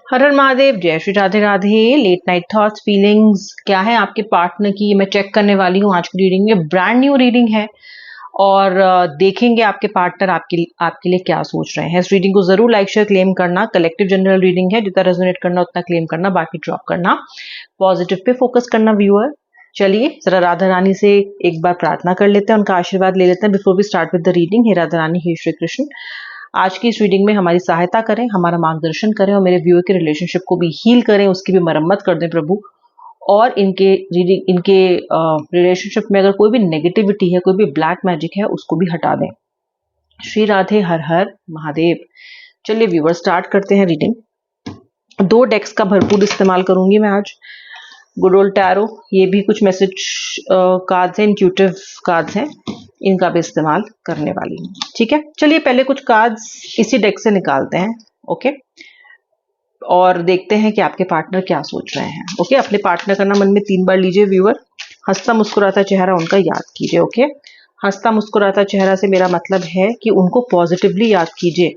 हर हर महादेव, जय Shri Radhe Radhe. Late night thoughts, feelings क्या है आपके पार्टनर की, मैं चेक करने वाली हूँ आज की रीडिंग में। ब्रांड न्यू रीडिंग है और देखेंगे आपके पार्टनर आपके लिए क्या सोच रहे हैं। इस रीडिंग को जरूर लाइक शेयर क्लेम करना। कलेक्टिव जनरल रीडिंग है, जितना रेजोनेट करना उतना क्लेम करना, बाकी ड्रॉप करना। पॉजिटिव पे फोकस करना व्यूअर। चलिए जरा राधा रानी से एक बार प्रार्थना कर लेते हैं, उनका आशीर्वाद ले लेते हैं before we start with the reading. हे राधा रानी, हे श्री कृष्ण, आज की इस रीडिंग में हमारी सहायता करें, हमारा मार्गदर्शन करें और मेरे व्यूअर के रिलेशनशिप को भी हील करें, उसकी भी मरम्मत कर दें प्रभु। और इनके रिलेशनशिप में अगर कोई भी नेगेटिविटी है, कोई भी ब्लैक मैजिक है, उसको भी हटा दें। श्री राधे हर हर महादेव। चलिए व्यूअर स्टार्ट करते हैं रीडिंग। 2 डेक्स का भरपूर इस्तेमाल करूंगी मैं आज। गुड ओल्ड टैरो, ये भी कुछ मैसेज कार्ड्स हैं, इंट्यूटिव कार्ड्स हैं, इनका भी इस्तेमाल करने वाली हूँ। ठीक है, चलिए पहले कुछ कार्ड्स इसी डेक से निकालते हैं। ओके, और देखते हैं कि आपके पार्टनर क्या सोच रहे हैं। ओके, अपने पार्टनर का नाम मन में 3 बार लीजिए व्यूअर। हंसता मुस्कुराता चेहरा उनका याद कीजिए। ओके, हंसता मुस्कुराता चेहरा से मेरा मतलब है कि उनको पॉजिटिवली याद कीजिए,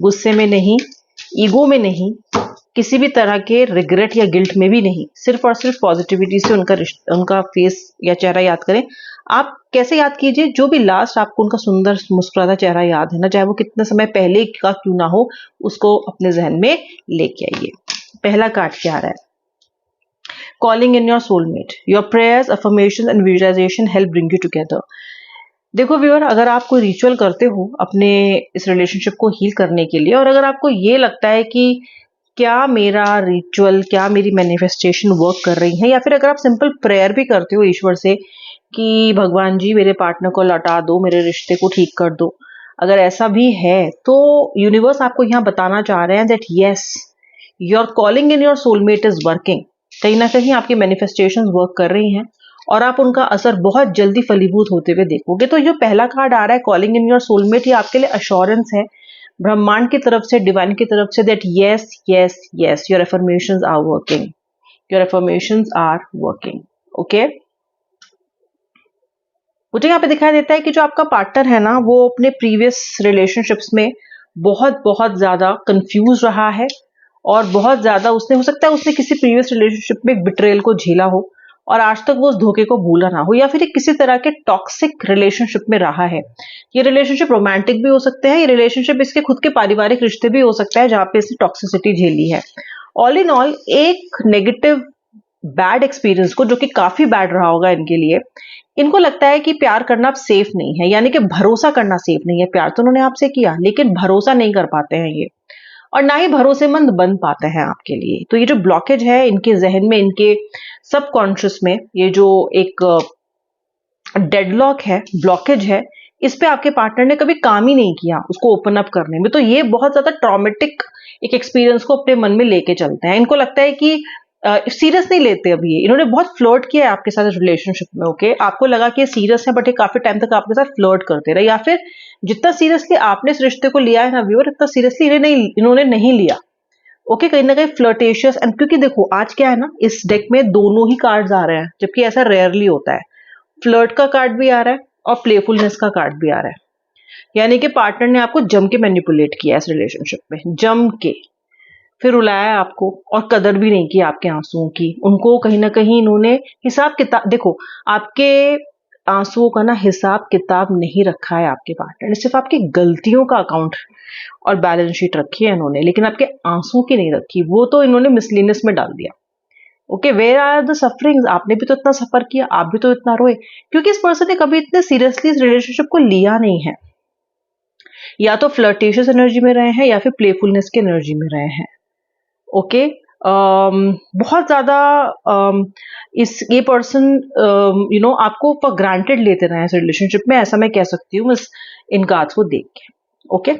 गुस्से में नहीं, ईगो में नहीं, किसी भी तरह के रिग्रेट या गिल्ट में भी नहीं, सिर्फ और सिर्फ पॉजिटिविटी से उनका फेस या चेहरा याद करें। आप कैसे याद कीजिए, जो भी लास्ट आपको उनका सुंदर मुस्कुराता चेहरा याद है ना, चाहे वो कितने समय पहले का क्यों ना हो, उसको अपने जहन में लेके आइए। पहला कार्ड क्या आ रहा है? Calling in your soulmate, your prayers, affirmation and visualisation help bring you together. देखो व्यूअर, अगर आप कोई रिचुअल करते हो अपने इस रिलेशनशिप को हील करने के लिए, और अगर आपको ये लगता है कि क्या मेरा रिचुअल, क्या मेरी मैनिफेस्टेशन वर्क कर रही है, या फिर अगर आप सिंपल प्रेयर भी करते हो ईश्वर से कि भगवान जी मेरे पार्टनर को लौटा दो, मेरे रिश्ते को ठीक कर दो, अगर ऐसा भी है तो यूनिवर्स आपको यहाँ बताना चाह रहे हैं that yes, your calling in your soulmate is working. कहीं ना कहीं आपकी मैनिफेस्टेशंस वर्क कर रही हैं और आप उनका असर बहुत जल्दी फलीभूत होते हुए देखोगे। तो जो पहला कार्ड आ रहा है कॉलिंग इन योर सोलमेट, ये आपके लिए अश्योरेंस है ब्रह्मांड की तरफ से, डिवाइन की तरफ से, that yes yes yes your affirmations are working, your affirmations are working. Okay, मुझे यहाँ पे दिखाई देता है कि जो आपका पार्टनर है ना, वो अपने प्रीवियस रिलेशनशिप्स में बहुत बहुत ज्यादा कंफ्यूज रहा है और बहुत ज्यादा उसने, हो सकता है उसने किसी प्रीवियस रिलेशनशिप में एक बिट्रेयल को झेला हो और आज तक वो उस धोखे को भूला ना हो, या फिर किसी तरह के टॉक्सिक रिलेशनशिप में रहा है। ये रिलेशनशिप रोमांटिक भी हो सकते हैं, ये रिलेशनशिप इसके खुद के पारिवारिक रिश्ते भी हो सकता है जहां पे इसने टॉक्सिसिटी झेली है। ऑल इन ऑल एक नेगेटिव बैड एक्सपीरियंस को, जो कि काफी बैड रहा होगा इनके लिए, इनको लगता है कि प्यार करना अब सेफ नहीं है, यानी कि भरोसा करना सेफ नहीं है। प्यार तो उन्होंने आपसे किया लेकिन भरोसा नहीं कर पाते हैं ये, और ना ही भरोसेमंद बन पाते हैं आपके लिए। तो ये जो ब्लॉकेज है इनके जहन में, इनके सबकॉन्शियस में, ये जो एक डेडलॉक है, ब्लॉकेज है, इस पे आपके पार्टनर ने कभी काम ही नहीं किया उसको ओपन अप करने में। तो ये बहुत ज्यादा ट्रॉमेटिक एक एक्सपीरियंस को अपने मन में लेके चलते हैं। इनको लगता है कि सीरियस नहीं लेते अभी, इन्होंने बहुत फ्लर्ट किया है आपके साथ रिलेशनशिप में। ओके, आपको लगा कि ये सीरियस है, बट ये काफी टाइम तक आपके साथ फ्लर्ट करते रहे, या फिर जितना सीरियसली आपने इस रिश्ते को लिया है ना व्यूअर, इतना सीरियसली इन्होंने नहीं लिया। ओके, कहीं ना कहीं फ्लर्टेशियस, एंड क्योंकि देखो आज क्या है ना, इस डेक में दोनों ही कार्ड्स आ रहे हैं, जबकि ऐसा रेयरली होता है। फ्लर्ट का कार्ड भी आ रहा है और प्लेफुलनेस का कार्ड भी आ रहा है, यानी कि पार्टनर ने आपको जम के मैनिपुलेट किया इस रिलेशनशिप में, जम के फिर रुलाया आपको और कदर भी नहीं की आपके आंसुओं की। उनको कहीं ना कहीं इन्होंने हिसाब किताब, देखो आपके आंसुओं का ना हिसाब किताब नहीं रखा है आपके पार्टनर ने, सिर्फ आपकी गलतियों का अकाउंट और बैलेंस शीट रखी है इन्होंने, लेकिन आपके आंसुओं की नहीं रखी। वो तो इन्होंने मिसलिनियस में डाल दिया। Okay, where are the sufferings, आपने भी तो इतना सफर किया, आप भी तो इतना रोए, क्योंकि इस पर्सन ने कभी इतने सीरियसली इस रिलेशनशिप को लिया नहीं है। या तो फ्लर्टेशियस एनर्जी में रहे हैं या फिर प्लेफुलनेस की एनर्जी में रहे हैं। ओके, बहुत ज्यादा ये पर्सन आपको फॉर ग्रांटेड लेते रहे इस रिलेशनशिप में, ऐसा मैं कह सकती हूँ इन कार्ड्स को देख के। ओके,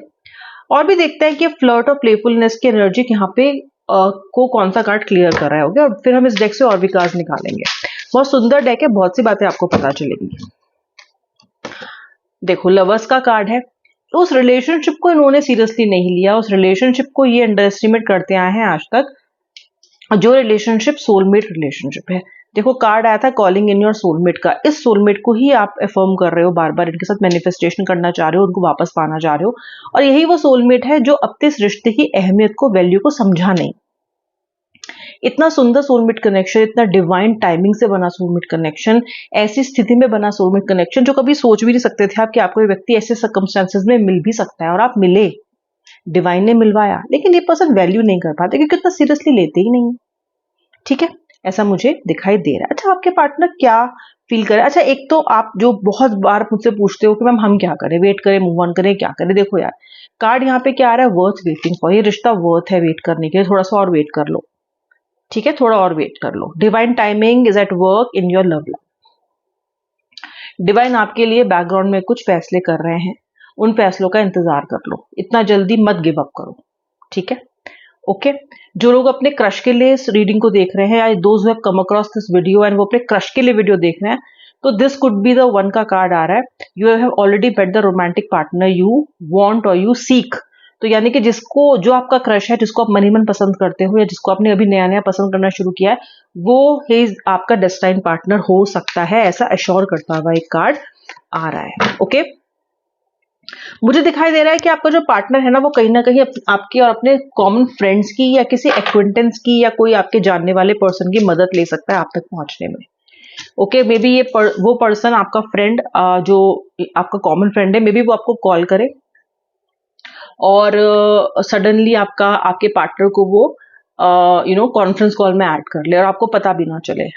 और भी देखते हैं कि फ्लर्ट और प्लेफुलनेस की एनर्जी यहाँ पे को कौन सा कार्ड क्लियर कर रहा है। ओके, और फिर हम इस डेक से और भी कार्ड निकालेंगे। बहुत सुंदर डेक है, बहुत सी बातें आपको पता चलेगी। देखो लवर्स का कार्ड है, तो उस रिलेशनशिप को इन्होंने सीरियसली नहीं लिया, उस रिलेशनशिप को ये अंडर एस्टिमेट करते आए हैं आज तक, जो रिलेशनशिप सोलमेट रिलेशनशिप है। देखो कार्ड आया था कॉलिंग इन योर सोलमेट का, इस सोलमेट को ही आप अफर्म कर रहे हो, बार बार इनके साथ मैनिफेस्टेशन करना चाह रहे हो, उनको वापस पाना चाह रहे हो, और यही वो सोलमेट है जो अब तक इस रिश्ते की अहमियत को, वैल्यू को समझा नहीं। इतना सुंदर सोलमेट कनेक्शन, इतना डिवाइन टाइमिंग से बना सोलमेट कनेक्शन, ऐसी स्थिति में बना सोलमेट कनेक्शन जो कभी सोच भी नहीं सकते थे आप कि आपको ये व्यक्ति ऐसे सर्कमस्टेंसेस में मिल भी सकता है, और आप मिले, डिवाइन ने मिलवाया। लेकिन ये पर्सन वैल्यू नहीं कर पाते क्योंकि इतना सीरियसली लेते ही नहीं। ठीक है, ऐसा मुझे दिखाई दे रहा है। अच्छा, आपके पार्टनर क्या फील करे? अच्छा, एक तो आप जो बहुत बार मुझसे पूछते हो कि मैम हम क्या करें, वेट करें, मूव ऑन करें, क्या करें? देखो यार, कार्ड यहाँ पे क्या आ रहा है, वर्थ वेटिंग फॉर। ये रिश्ता वर्थ है वेट करने के लिए, थोड़ा सा और वेट कर लो। ठीक है, थोड़ा और वेट कर लो। Divine timing is at work in your love life. Divine आपके लिए बैकग्राउंड में कुछ फैसले कर रहे हैं, उन फैसलों का इंतजार कर लो, इतना जल्दी मत गिव अप करो। ठीक है, ओके। जो लोग अपने क्रश के लिए इस रीडिंग को देख रहे हैं, या those have come across this video and वो अपने क्रश के लिए वीडियो देख रहे हैं, तो this could be the one का कार्ड आ रहा है। You have already met the romantic partner you want और यू सीक। तो यानी कि जिसको, जो आपका क्रश है, जिसको आप मन ही मन पसंद करते हो, या जिसको आपने अभी नया नया पसंद करना शुरू किया है, वो ही आपका डेस्टाइन पार्टनर हो सकता है, ऐसा एश्योर करता हुआ एक कार्ड आ रहा है। ओके, मुझे दिखाई दे रहा है कि आपका जो पार्टनर है ना, वो कहीं ना कहीं आपके और अपने कॉमन फ्रेंड्स की या किसी एक्विंटेंस की या कोई आपके जानने वाले पर्सन की मदद ले सकता है आप तक पहुंचने में। ओके, मे बी वो पर्सन, आपका फ्रेंड, जो आपका कॉमन फ्रेंड है, मे बी वो आपको कॉल करे और सडनली आपके पार्टनर को वो कॉन्फ्रेंस कॉल में ऐड कर ले और आपको पता भी ना चले।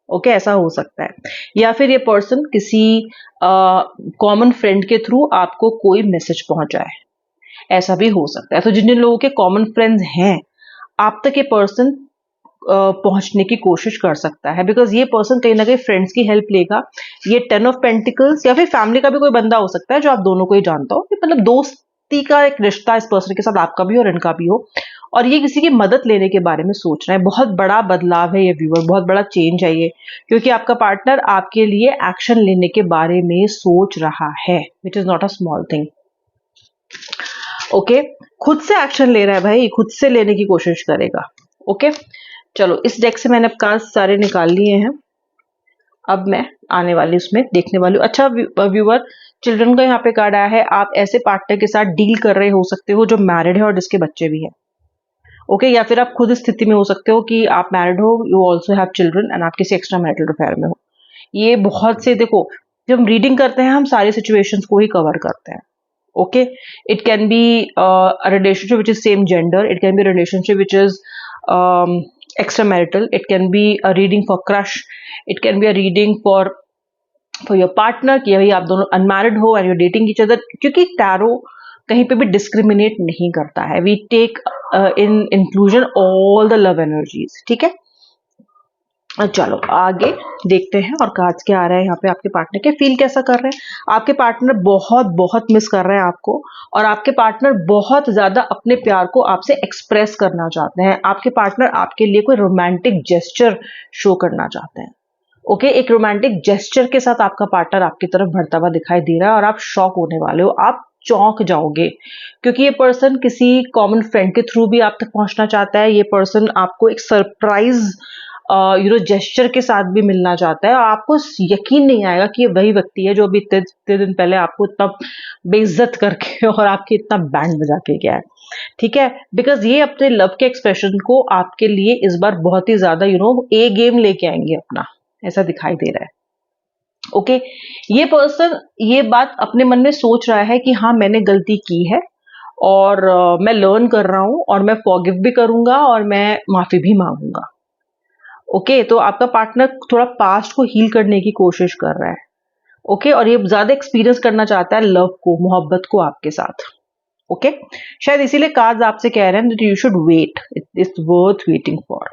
ओके, ऐसा हो सकता है। या फिर ये पर्सन किसी कॉमन फ्रेंड के थ्रू आपको कोई मैसेज पहुंचाए, ऐसा भी हो सकता है। तो जिन जिन लोगों के कॉमन फ्रेंड्स हैं, आप तक ये पर्सन पहुंचने की कोशिश कर सकता है, बिकॉज ये पर्सन कहीं ना कहीं फ्रेंड्स की हेल्प लेगा। ये 10 ऑफ पेंटिकल्स, या फिर फैमिली का भी कोई बंदा हो सकता है जो आप दोनों को ही जानता हो, मतलब दोस्ती का एक रिश्ता इस पर्सन के साथ आपका भी और इनका भी हो, और ये किसी की मदद लेने के बारे में सोच रहा है। बहुत बड़ा बदलाव है ये व्यूअर, बहुत बड़ा चेंज है ये, क्योंकि आपका पार्टनर आपके लिए एक्शन लेने के बारे में सोच रहा है, which is not a small thing. Okay, खुद से एक्शन ले रहा है भाई, खुद से लेने की कोशिश करेगा। ओके, चलो, इस डेक से मैंने अब कार्ड सारे निकाल लिए हैं, अब मैं आने वाली उसमें देखने वाली हूँ। अच्छा व्यूअर, चिल्ड्रन का यहाँ पे कार्ड आया है। आप ऐसे पार्टनर के साथ डील कर रहे हो सकते हो जो मैरिड है और जिसके बच्चे भी हैं। ओके, या फिर आप खुद इस स्थिति में हो सकते हो कि आप मैरिड हो, you also have children, and आप किसी एक्स्ट्रा मैरिटल अफेयर में हो। ये बहुत से, देखो, जब हम रीडिंग करते हैं हम सारी सिचुएशंस को ही कवर करते हैं। Okay, it can be a relationship which is same gender, it can be a relationship which is extramarital, it can be a reading for crush, it can be a reading for your partner कि भाई आप दोनों unmarried हो and you dating each other, क्योंकि tarot कहीं पे भी discriminate नहीं करता है। We take in inclusion all the love energies. ठीक है, चलो आगे देखते हैं और कार्ड्स क्या आ रहा है यहाँ पे। आपके पार्टनर के फील कैसा कर रहे हैं? आपके पार्टनर बहुत बहुत मिस कर रहे हैं आपको, और आपके पार्टनर बहुत ज्यादा अपने प्यार को आपसे एक्सप्रेस करना चाहते हैं। आपके पार्टनर आपके लिए कोई रोमांटिक जेस्चर शो करना चाहते हैं। ओके, एक रोमांटिक जेस्चर के साथ आपका पार्टनर आपकी तरफ बढ़ता हुआ दिखाई दे रहा है, और आप शॉक होने वाले हो, आप चौंक जाओगे, क्योंकि ये पर्सन किसी कॉमन फ्रेंड के थ्रू भी आप तक पहुंचना चाहता है। ये पर्सन आपको एक सरप्राइज जेस्चर के साथ भी मिलना चाहता है, और आपको यकीन नहीं आएगा कि ये वही व्यक्ति है जो अभी इतने दिन पहले आपको इतना बेइज्जत करके और आपके इतना बैंड बजा के गया है। ठीक है, बिकॉज ये अपने लव के एक्सप्रेशन को आपके लिए इस बार बहुत ही ज्यादा ए गेम लेके आएंगे अपना, ऐसा दिखाई दे रहा है। ओके, ये पर्सन ये बात अपने मन में सोच रहा है कि हाँ, मैंने गलती की है और मैं लर्न कर रहा हूं, और मैं फॉरगिव भी करूंगा और मैं माफी भी मांगूंगा। ओके, तो आपका पार्टनर थोड़ा पास्ट को हील करने की कोशिश कर रहा है। ओके, और ये ज्यादा एक्सपीरियंस करना चाहता है लव को, मोहब्बत को आपके साथ। ओके, शायद इसीलिए कार्ड्स आपसे कह रहे हैं that you should wait, it's worth waiting for.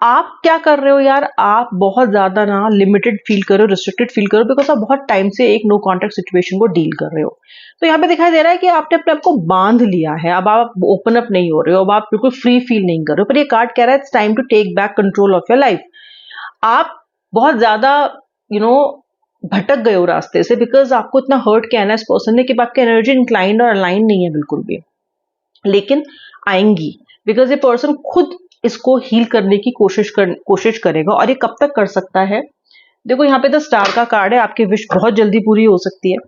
आप क्या कर रहे हो यार? आप बहुत ज्यादा ना लिमिटेड फील करो, रिस्ट्रिक्टेड फील करो, बिकॉज आप बहुत टाइम से एक नो कॉन्टैक्ट सिचुएशन को डील कर रहे हो। तो यहाँ पे दिखाई दे रहा है कि आपने अपने आप को बांध लिया है, अब आप ओपन अप नहीं हो रहे हो, अब आप बिल्कुल फ्री फील नहीं कर रहे हो। पर ये कार्ड कह रहा है it's time to take back control of your life. आप बहुत ज्यादा भटक गए हो रास्ते से, बिकॉज आपको इतना हर्ट किया है ना इस पर्सन ने कि आपकी एनर्जी इंक्लाइंड और अलाइन नहीं है बिल्कुल भी, लेकिन आएंगी, बिकॉज ये पर्सन खुद इसको हील करने की कोशिश करेगा। और ये कब तक कर सकता है? देखो, यहाँ पे द स्टार का कार्ड है, आपकी विश बहुत जल्दी पूरी हो सकती है।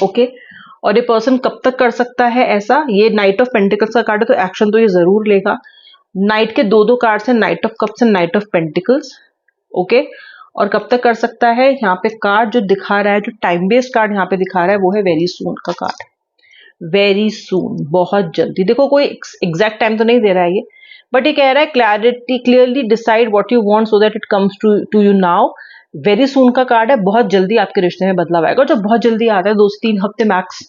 ओके, और ये पर्सन कब तक कर सकता है ऐसा? ये नाइट ऑफ पेंटिकल्स का कार्ड है, तो एक्शन तो ये जरूर लेगा। नाइट के दो कार्ड्स हैं, night of cups and night of pentacles. Okay, और कब तक कर सकता है? यहाँ पे कार्ड जो दिखा रहा है, जो टाइम बेस्ड कार्ड यहाँ पे दिखा रहा है, वो है वेरी सून का कार्ड। वेरी सून, बहुत जल्दी। देखो कोई एग्जैक्ट टाइम तो नहीं दे रहा है ये, बट ये कह रहा है clarity, clearly decide what you want so that it comes to you now. Very soon का कार्ड है, बहुत जल्दी आपके रिश्ते में बदलाव आएगा। जब बहुत जल्दी आता है 2 से 3 हफ्ते मैक्स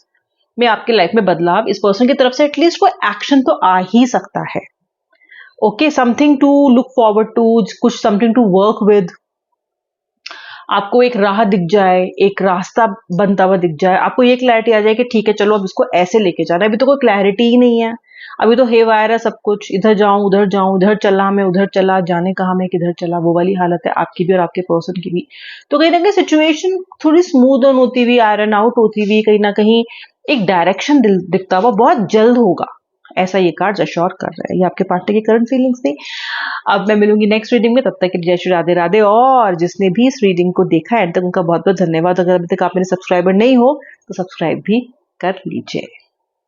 में आपकी लाइफ में बदलाव, इस पर्सन की तरफ से एटलीस्ट कोई एक्शन तो आ ही सकता है। Okay, something to look forward to, कुछ समथिंग टू वर्क विद। आपको एक राह दिख जाए, एक रास्ता बनता हुआ दिख जाए, आपको ये क्लैरिटी आ जाए कि ठीक है चलो अब इसको ऐसे लेके जाना है। अभी तो कोई क्लैरिटी ही नहीं है, अभी तो हेवायर है सब कुछ, इधर जाऊं उधर जाऊं, उधर चला मैं उधर चला, जाने कहा मैं किधर चला, वो वाली हालत है आपकी भी और आपके पर्सन की भी। तो कहीं ना कहीं सिचुएशन थोड़ी स्मूथ ऑन होती हुई, आयरन आउट होती हुई, कहीं ना कहीं एक डायरेक्शन दिखता हुआ बहुत जल्द होगा, ऐसा ये कार्ड अश्योर कर रहा है। ये आपके पार्टनर की करंट फीलिंग्स थी। अब मैं मिलूंगी नेक्स्ट रीडिंग में, तब तक के लिए जय श्री राधे राधे। और जिसने भी इस रीडिंग को देखा है एंड तक, उनका बहुत बहुत धन्यवाद। अगर अभी तक आप मेरे सब्सक्राइबर नहीं हो तो सब्सक्राइब भी कर लीजिए।